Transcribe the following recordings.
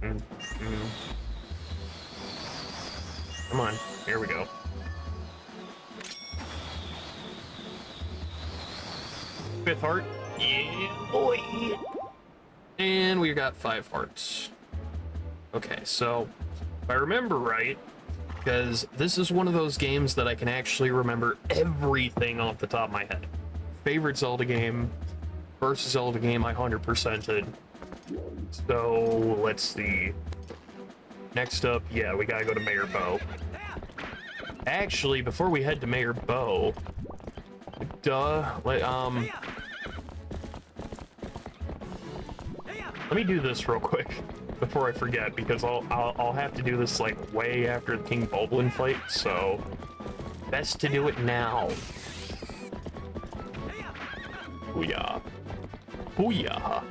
Come on, here we go. Fifth heart. Yeah, boy. And we got 5 hearts. Okay, so if I remember right, because this is one of those games that I can actually remember everything off the top of my head. Favorite Zelda game, first Zelda game I 100%ed. So let's see. Next up, yeah, we gotta go to Mayor Bow. Actually, before we head to Mayor Bow, let me do this real quick before I forget, because I'll have to do this like way after the King Bulblin fight, so best to do it now. Booyah. Booyah.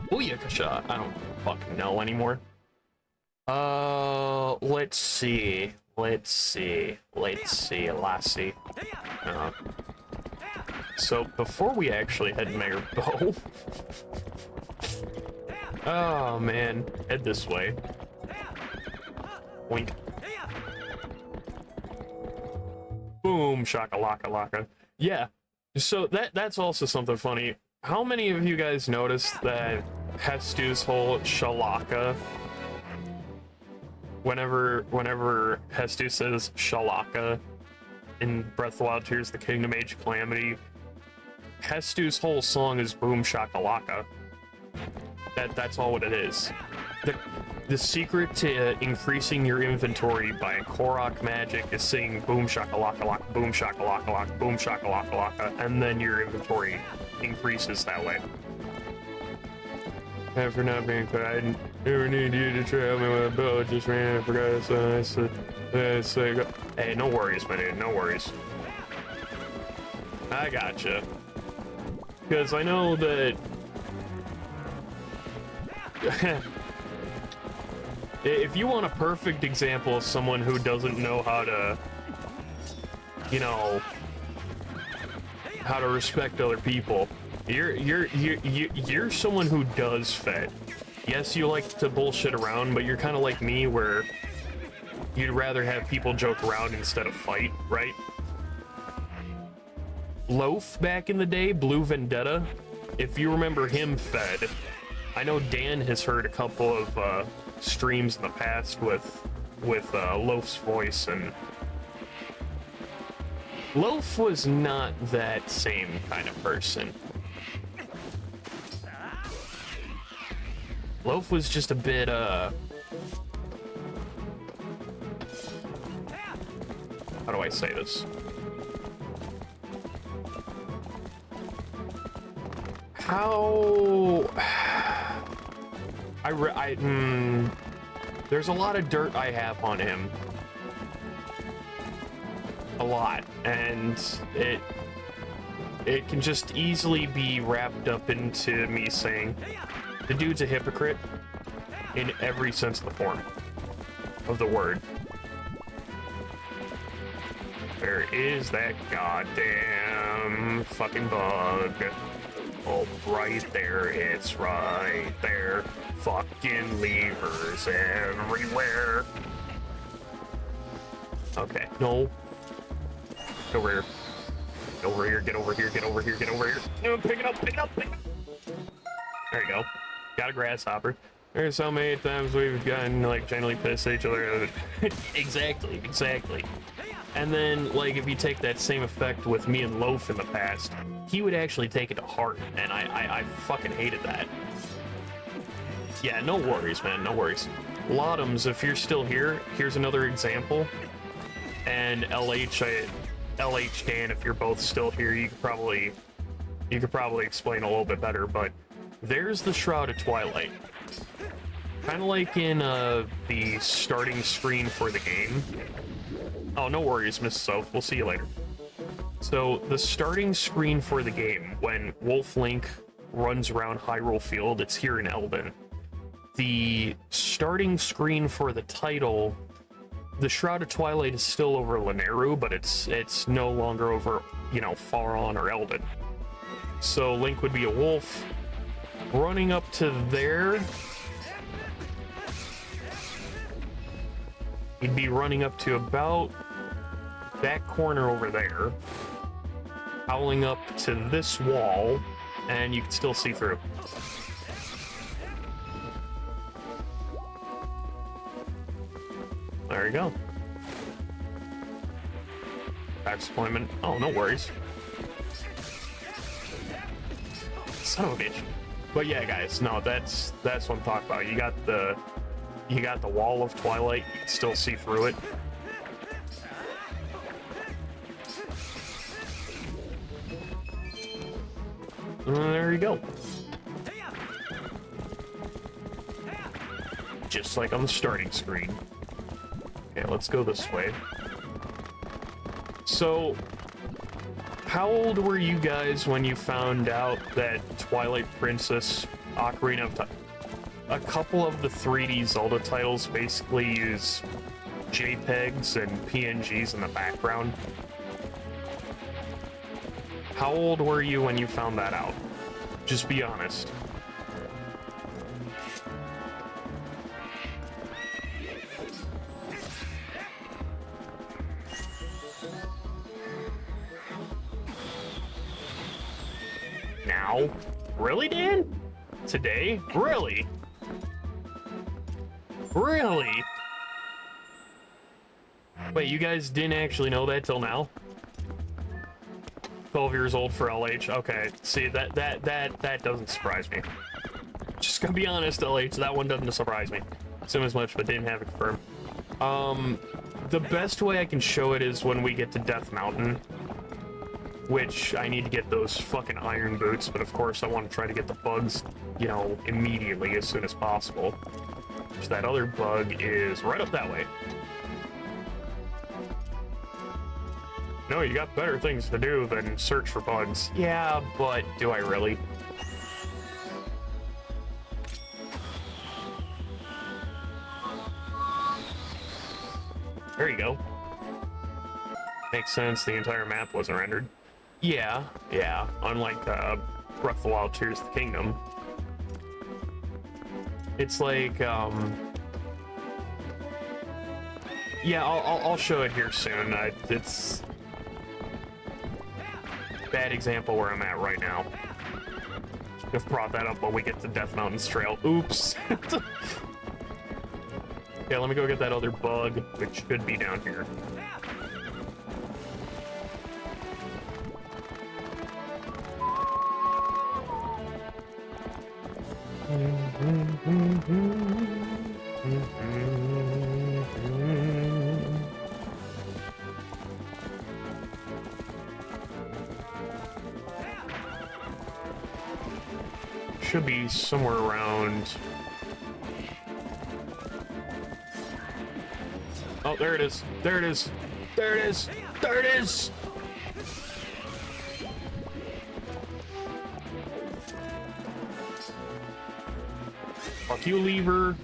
Booyakasha. I don't fucking know anymore. Let's see. Lassie. So before we actually head to Mayor Bow, oh man, head this way. Wink. Boom, shakalaka laka. Yeah. So that's also something funny. How many of you guys noticed that Hestu's whole shalaka, whenever Hestu says shalaka in Breath of the Wild Tears, the Kingdom Age Calamity, Hestu's whole song is boom shakalaka. That's all what it is. The secret to increasing your inventory by Korok magic is saying boom shakalaka laka, boom shakalaka laka, boom shakalaka laka, and then your inventory increases that way. And for not being clear, I never need you to trail me with a bow, just ran and forgot, so I said, hey, no worries, my dude, no worries. I gotcha. Because I know that if you want a perfect example of someone who doesn't know how to, you know, how to respect other people, you're someone who does Fed. Yes, you like to bullshit around, but you're kind of like me, where you'd rather have people joke around instead of fight, right? Loaf back in the day, Blue Vendetta, if you remember him, Fed. I know Dan has heard a couple of streams in the past with Loaf's voice, and Loaf was not that same kind of person. Loaf was just a bit, how do I say this? There's a lot of dirt I have on him. A lot. And it can just easily be wrapped up into me saying, the dude's a hypocrite in every sense of the form of the word. Where is that goddamn fucking bug? Oh, right there, it's right there. Fucking levers everywhere. Okay, no. Get over here. Get over here, get over here, get over here, get over here. No, pick it up, pick it up, pick it up. There you go. Got a grasshopper. There's so many times we've gotten, like, genuinely pissed at each other. Exactly. And then, like, if you take that same effect with me and Loaf in the past, he would actually take it to heart, and I fucking hated that. Yeah, no worries, man, no worries. LotMS, if you're still here, here's another example. And LH Dan, if you're both still here, you could probably explain a little bit better, but there's the Shroud of Twilight. Kind of like in the starting screen for the game. Oh, no worries, Mrs. Soph. We'll see you later. So, the starting screen for the game, when Wolf Link runs around Hyrule Field, it's here in Eldin. The starting screen for the title, the Shroud of Twilight is still over Lanayru, but it's no longer over, you know, Faron or Eldin. So, Link would be a wolf running up to there. you'd be running up to about that corner over there, howling up to this wall, and you can still see through. There you go. Back disappointment. Oh, no worries. Son of a bitch. But yeah, guys, no, that's what I'm talking about. You got the wall of Twilight. You can still see through it. There you go. Just like on the starting screen. Okay, let's go this way. So, how old were you guys when you found out that Twilight Princess Ocarina of Time? A couple of the 3D Zelda titles basically use JPEGs and PNGs in the background. How old were you when you found that out? Just be honest. Now? Really, Dan? Today? Really? Really? Wait, you guys didn't actually know that till now? 12 years old for LH. Okay, see, that doesn't surprise me. Just gonna be honest, LH, that one doesn't surprise me. Assume as much, but didn't have it confirmed. The best way I can show it is when we get to Death Mountain, which I need to get those fucking iron boots, but of course I want to try to get the bugs, you know, immediately as soon as possible. So that other bug is right up that way. No, you got better things to do than search for bugs. Yeah, but do I really? There you go. Makes sense, the entire map wasn't rendered. Yeah, unlike Breath of the Wild Tears of the Kingdom. It's like, yeah, I'll show it here soon. It's bad example where I'm at right now. I've brought that up when we get to Death Mountain's Trail. Oops. Yeah, let me go get that other bug, which should be down here. Should be somewhere around. Oh, there it is. There it is. There it is. There it is. Fuck you, lever.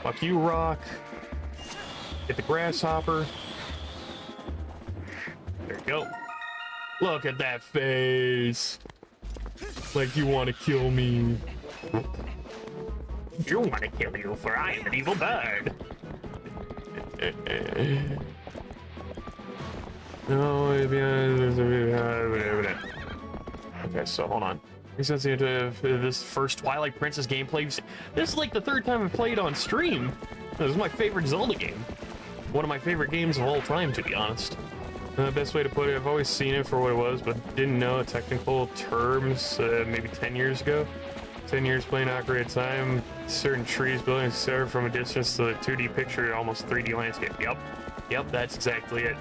Fuck you, rock. Hit the grasshopper. There you go. Look at that face. Like you want to kill me. You want to kill you, for I am an evil bird. No, okay, so hold on. Since this first Twilight Princess gameplay, this is like the third time I've played on stream. This is my favorite Zelda game. One of my favorite games of all time, to be honest. The best way to put it, I've always seen it for what it was, but didn't know technical terms maybe 10 years ago. 10 years playing Ocarina of Time, certain trees, buildings, serve from a distance to the 2D picture, almost 3D landscape. Yep, that's exactly it.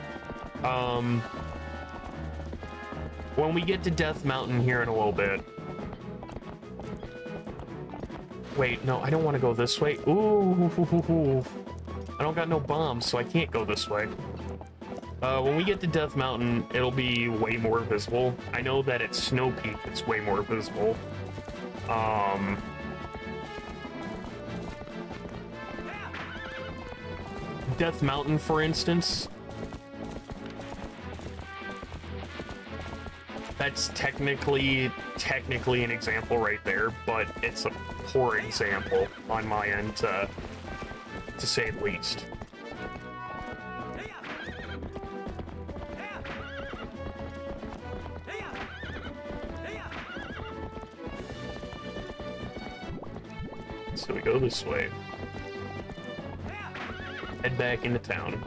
When we get to Death Mountain here in a little bit. Wait, no, I don't want to go this way. Ooh, I don't got no bombs, so I can't go this way. When we get to Death Mountain, it'll be way more visible. I know that at Snow Peak, it's way more visible. Death Mountain, for instance, that's technically an example right there, but it's a poor example on my end, to say the least. So we go this way. Head back into town.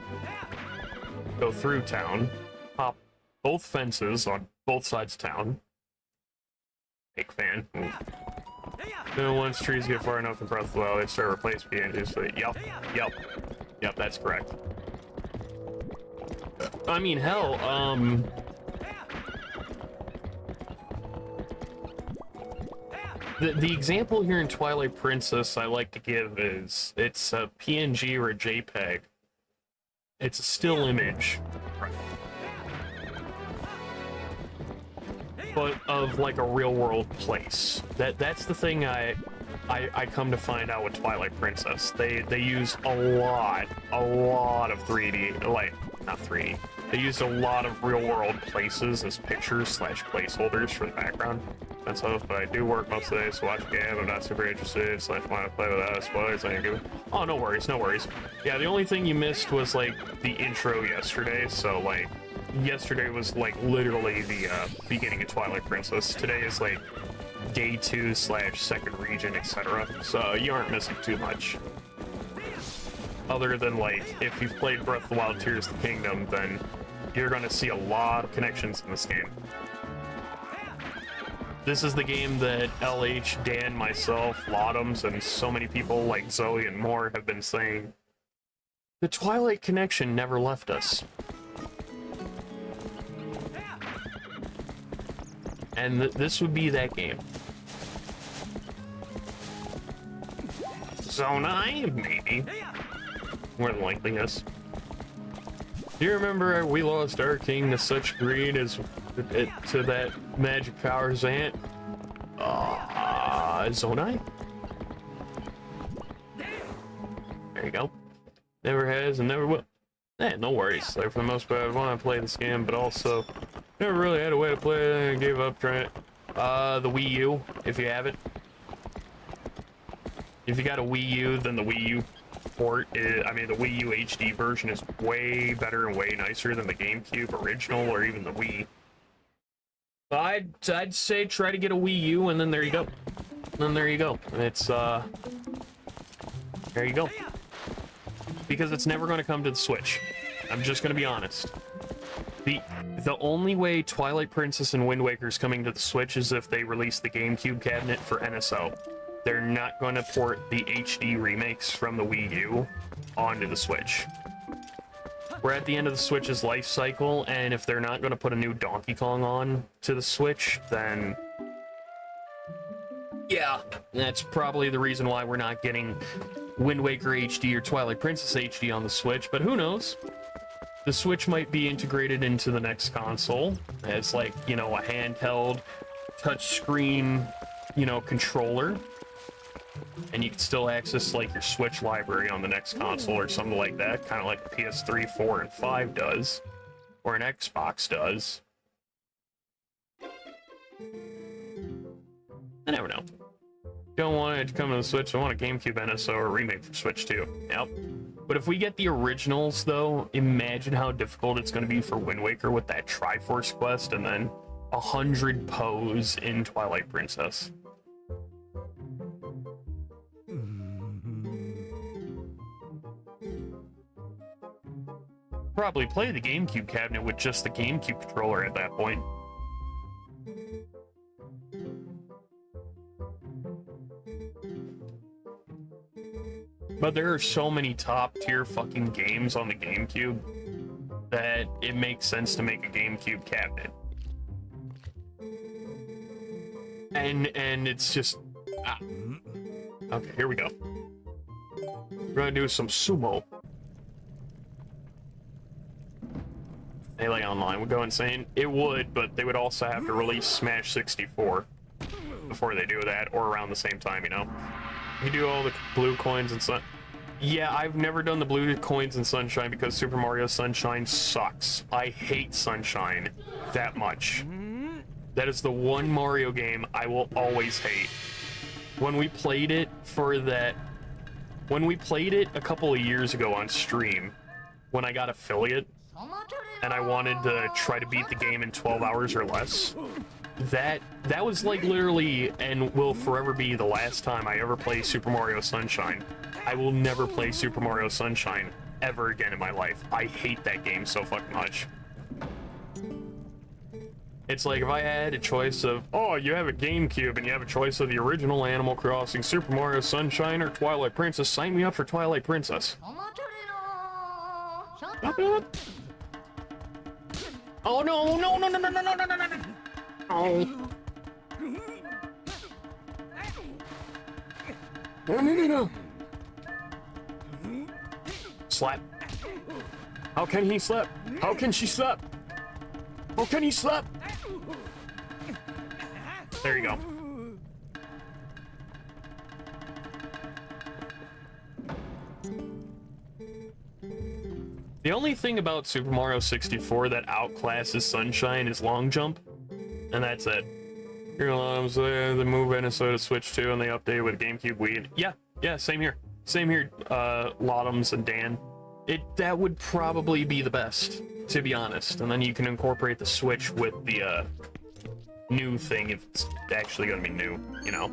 Go through town. Hop both fences on both sides of town. Big fan. Then once trees get far enough in Breath of the Wild, they start replacing PNGs. So, yep, that's correct. I mean, hell, the example here in Twilight Princess I like to give is it's a PNG or a JPEG. It's a still image. But of like a real world place. That's the thing I come to find out with Twilight Princess. They use a lot of 3D, like not 3D. They used a lot of real world places as pictures / placeholders for the background. That's all, but I do work most of the day, so watch the game. I'm not super interested. / want to play without spoilers. I give. Oh, no worries, no worries. Yeah, the only thing you missed was like the intro yesterday. So like. Yesterday was like literally the beginning of Twilight Princess. Today is like day 2 / second region, etc. So you aren't missing too much. Other than like if you've played Breath of the Wild Tears of the Kingdom, then you're gonna see a lot of connections in this game. This is the game that LH, Dan, myself, LotMS, and so many people like Zoey and more have been saying, the Twilight connection never left us. And this would be that game. Zoey, maybe. More than likely, yes. Do you remember we lost our king to such greed as to that magic powers ant? Zoey? There you go. Never has and never will. No worries. Like, for the most part, I want to play this game, but also never really had a way to play it and gave up trying it. The Wii U, if you have it. If you got a Wii U, then the Wii U port is, I mean, the Wii U HD version is way better and way nicer than the GameCube original or even the Wii. I'd say try to get a Wii U, and then there you go. Then there you go. It's, there you go. Because it's never going to come to the Switch. I'm just going to be honest. The only way Twilight Princess and Wind Waker is coming to the Switch is if they release the GameCube cabinet for NSO. They're not going to port the HD remakes from the Wii U onto the Switch. We're at the end of the Switch's life cycle, and if they're not going to put a new Donkey Kong on to the Switch, then yeah, that's probably the reason why we're not getting Wind Waker HD or Twilight Princess HD on the Switch, but who knows? The Switch might be integrated into the next console as, like, you know, a handheld touchscreen, you know, controller. And you can still access, like, your Switch library on the next console or something like that, kind of like the PS3, 4, and 5 does, or an Xbox does. I never know. Don't want it to come to the Switch, I want a GameCube NSO or a remake for Switch 2. Yep. But if we get the originals, though, imagine how difficult it's going to be for Wind Waker with that Triforce quest and then 100 pose in Twilight Princess. Probably play the GameCube cabinet with just the GameCube controller at that point. But there are so many top-tier fucking games on the GameCube that it makes sense to make a GameCube cabinet. And it's just... Okay, here we go. We're gonna do some sumo. Melee Online would go insane. It would, but they would also have to release Smash 64 before they do that, or around the same time, you know? You do all the blue coins and sun. Yeah, I've never done the blue coins and Sunshine because Super Mario Sunshine sucks. I hate Sunshine that much. That is the one Mario game I will always hate. When we played it a couple of years ago on stream, when I got affiliate, and I wanted to try to beat the game in 12 hours or less, that was like literally and will forever be the last time I ever play Super Mario Sunshine. I will never play Super Mario Sunshine ever again in my life. I hate that game so fucking much. It's like if I had a choice of, oh, you have a GameCube and you have a choice of the original Animal Crossing, Super Mario Sunshine, or Twilight Princess, sign me up for Twilight Princess. Stop it. Oh no, no, no, no, no, no, no, no, no, no. Oh. No, no, no, no. Slap. How can he slap? How can she slap? How can he slap? There you go. The only thing about Super Mario 64 that outclasses Sunshine is long jump, and that's it. The move Minnesota Switch 2 and they updated with GameCube Wii. Yeah, same here. Same here, LotMS and Dan. That would probably be the best, to be honest. And then you can incorporate the Switch with the new thing if it's actually gonna be new, you know.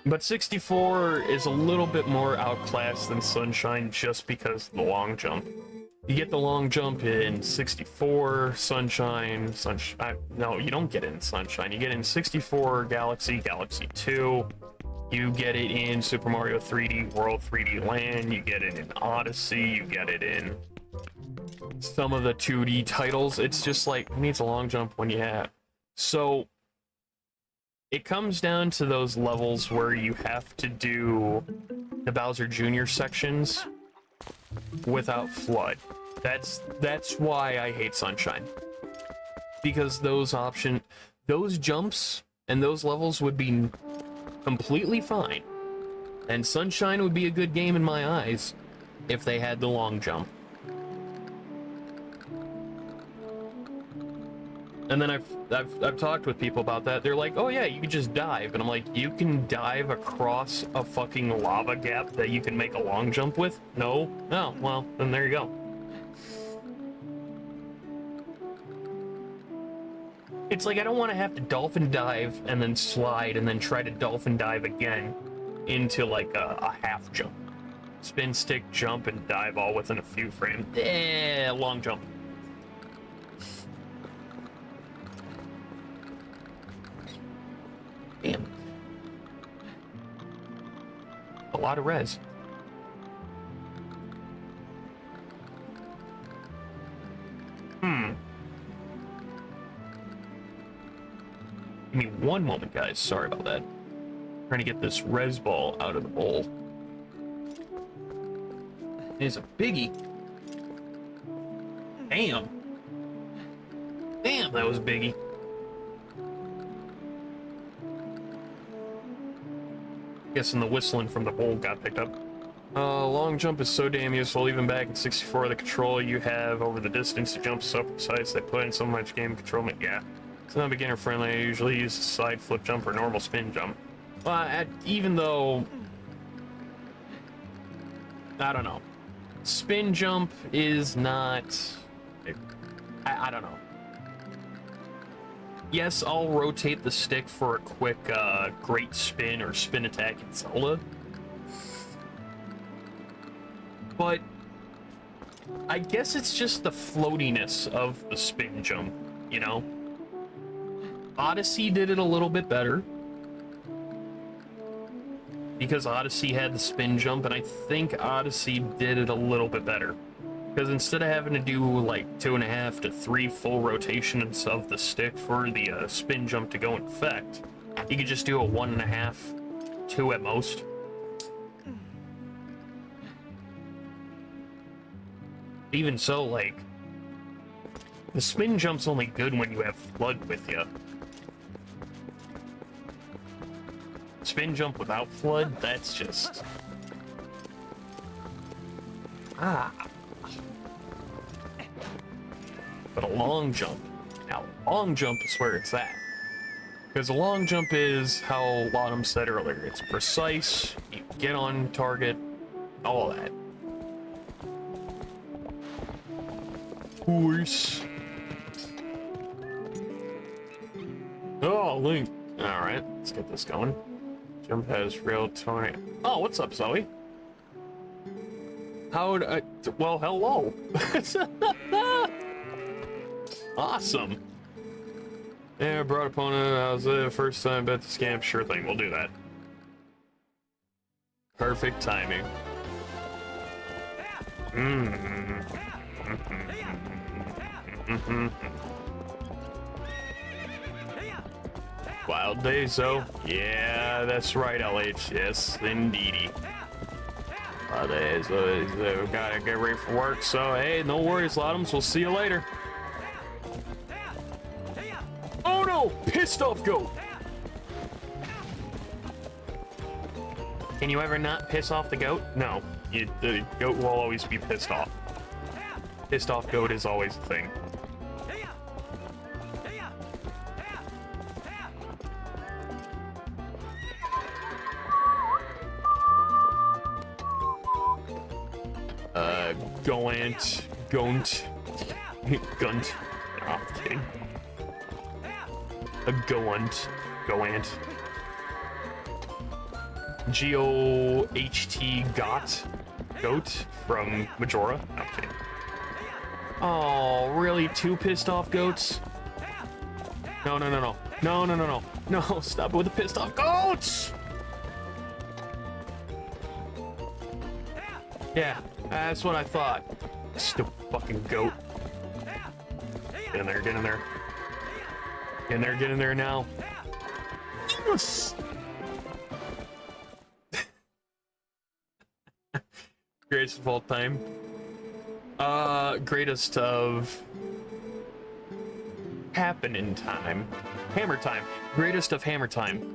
But 64 is a little bit more outclassed than Sunshine just because of the long jump. You get the long jump in 64, Sunshine, no, you don't get it in Sunshine. You get it in 64, Galaxy, Galaxy 2. You get it in Super Mario 3D World, 3D Land. You get it in Odyssey. You get it in some of the 2D titles. It's just like, who needs a long jump when you have? So it comes down to those levels where you have to do the Bowser Jr. sections without FLUDD. That's why I hate Sunshine. Because those jumps and those levels would be completely fine. And Sunshine would be a good game in my eyes if they had the long jump. And then I've talked with people about that. They're like, oh yeah, you can just dive. And I'm like, you can dive across a fucking lava gap that you can make a long jump with? No? Oh, well, then there you go. It's like I don't want to have to dolphin dive and then slide and then try to dolphin dive again into like a half jump. Spin, stick, jump, and dive all within a few frames. Long jump. Damn. A lot of res. Give me one moment, guys. Sorry about that. Trying to get this res ball out of the bowl. It's a biggie. Damn. Damn, that was a biggie. Guessing the whistling from the bowl got picked up. Long jump is so damn useful. Even back in 64, the control you have over the distance to jump is so precise they put in so much game control. Yeah. It's not beginner friendly. I usually use a side flip jump or normal spin jump. Well, even though, I don't know, spin jump is not, I don't know. Yes, I'll rotate the stick for a quick great spin or spin attack in Zelda. But I guess it's just the floatiness of the spin jump, you know? Odyssey did it a little bit better. Because Odyssey had the spin jump, and I think Odyssey did it a little bit better. Because instead of having to do like 2.5 to 3 full rotations of the stick for the spin jump to go in effect, you could just do a 1.5, 2 at most. Even so, like, the spin jump's only good when you have FLUDD with you. Spin jump without FLUDD, that's just... But a long jump. Now, long jump is where it's at. Because a long jump is how LotMS said earlier. It's precise, you get on target, all that. Of course. Oh, Link. Alright, let's get this going. Jump has real 20. Oh, what's up, Zoey? How'd I... Well, hello. Awesome. Yeah, broad opponent. That was the first time bet the scam. Sure thing, we'll do that. Perfect timing. Wild days, though. Yeah, that's right, LH. Yes, indeedy. Wild days, we gotta get ready for work. So, hey, no worries, LotMS. We'll see you later. Oh no! Pissed off goat! Can you ever not piss off the goat? No. The goat will always be pissed off. Pissed off goat is always a thing. Gont. Gunt. Oh, I'm kidding. A goant. G-O-H-T goat from Majora. Okay. Oh, really? 2 pissed off goats? No. No, stop with the pissed off goats! Yeah, that's what I thought. Stupid fucking goat. Get in there. Get in there now. Yes! Greatest of all time. Greatest of happening time. Hammer time. Greatest of hammer time.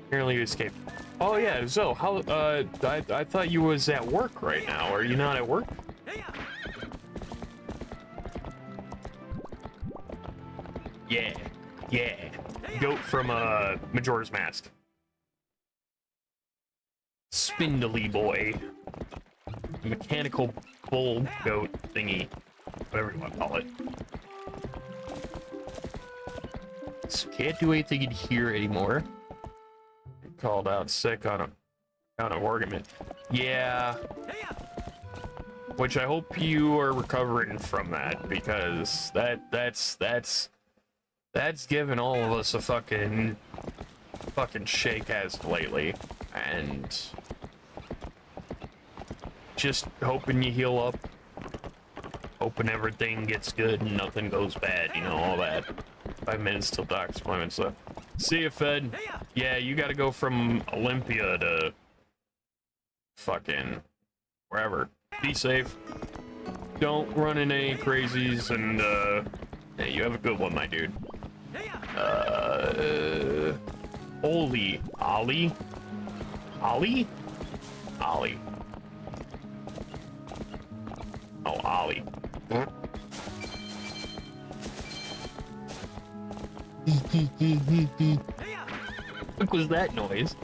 Apparently you escaped. Oh yeah, Zoe, how I thought you was at work right now. Are you not at work? Yeah. Goat from Majora's Mask. Spindly boy. Mechanical bull goat thingy. Whatever you want to call it. So can't do anything in here anymore. Called out sick on an argument. Yeah. Which I hope you are recovering from that, because that's given all of us a fucking shake as of lately, and just hoping you heal up, hoping everything gets good and nothing goes bad, you know, all that. 5 minutes till doc's appointment, so see you, Fed. Yeah, you gotta go from Olympia to fucking wherever. Be safe. Don't run into any crazies, and hey, you have a good one, my dude. Ollie. Oh, Ollie. What was that noise?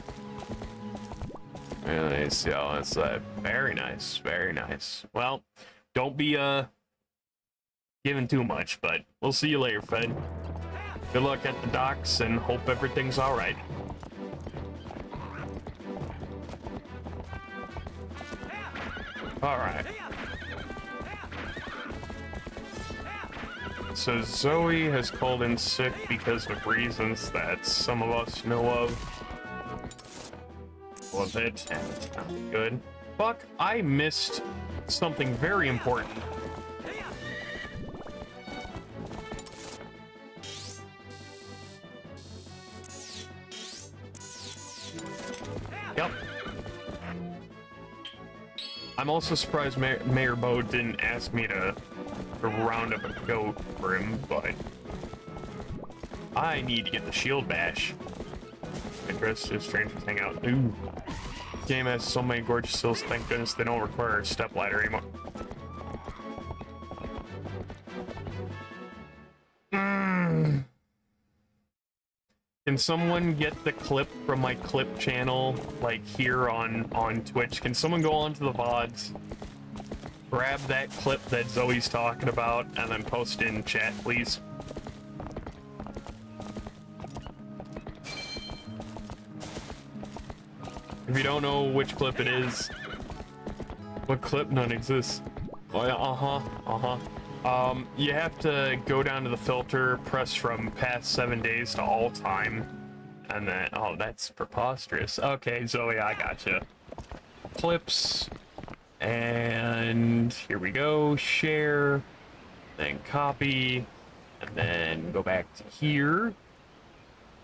Really, see how that's very nice. Well, don't be giving too much, but we'll see you later, Fed. Good luck at the docks and hope everything's all right. All right. So Zoey has called in sick because of reasons that some of us know of. Was it? And it's not good. Fuck, I missed something very important. Yep. I'm also surprised Mayor Bo didn't ask me to round up a goat for him, but I need to get the shield bash. Address to strangers hang out. Ooh. Game has so many gorgeous hills, thank goodness they don't require a step ladder anymore. Can someone get the clip from my clip channel, like here on Twitch? Can someone go onto the VODs, grab that clip that Zoey's talking about, and then post it in chat, please? If you don't know which clip it is, what clip? None exists. Oh yeah, you have to go down to the filter, press from past 7 days to all time, and then, oh, that's preposterous. Okay, Zoey, I gotcha. Clips, and here we go, share, then copy, and then go back to here,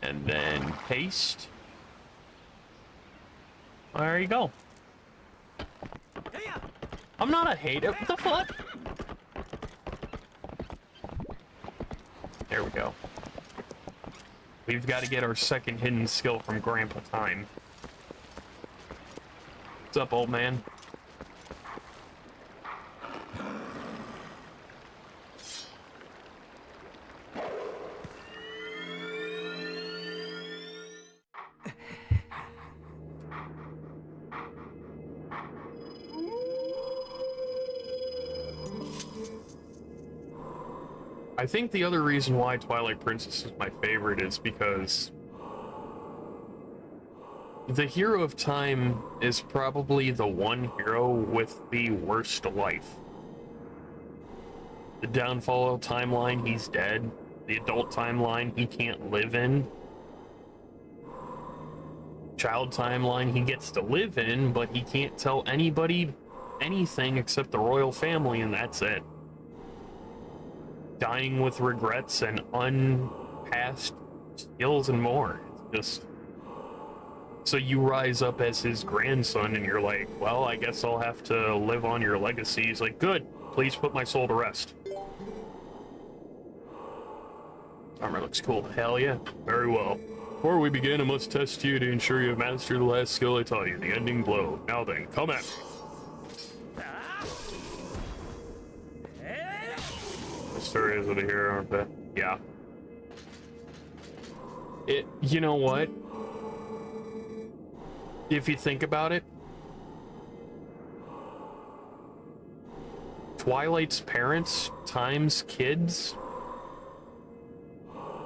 and then paste. There you go. I'm not a hater. What the fuck? There we go. We've got to get our second hidden skill from Grandpa Time. What's up, old man? I think the other reason why Twilight Princess is my favorite is because the hero of time is probably the one hero with the worst life. The downfall timeline, he's dead. The adult timeline, he can't live in. Child timeline, he gets to live in, but he can't tell anybody anything except the royal family, and that's it. Dying with regrets and unpassed skills and more. It's just... So you rise up as his grandson and you're like, well, I guess I'll have to live on your legacy. He's like, good, please put my soul to rest. Armor looks cool. Hell yeah. Very well. Before we begin, I must test you to ensure you have mastered the last skill I taught you, the ending blow. Now then, come at me. Stories of the hero, aren't they? Yeah. You know what? If you think about it, Twilight's parents times kids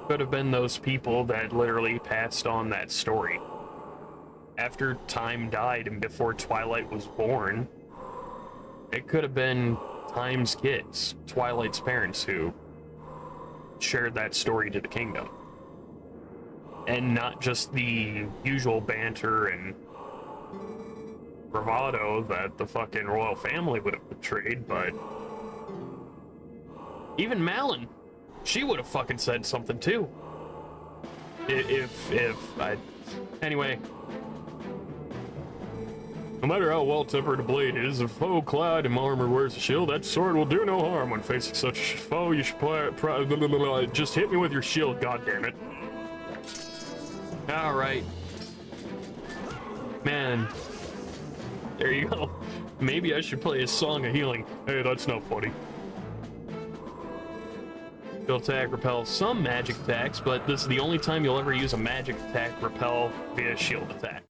could have been those people that literally passed on that story. After Time died and before Twilight was born, it could have been Time's kids, Twilight's parents, who shared that story to the kingdom. And not just the usual banter and bravado that the fucking royal family would have portrayed, but even Malin, she would have fucking said something too. Anyway. No matter how well-tempered a blade is, if a foe clad in armor wears a shield, that sword will do no harm. When facing such a foe, you should just hit me with your shield, goddammit. Alright. Man. There you go. Maybe I should play a song of healing. Hey, that's not funny. Shield attack repels some magic attacks, but this is the only time you'll ever use a magic attack repel via shield attack.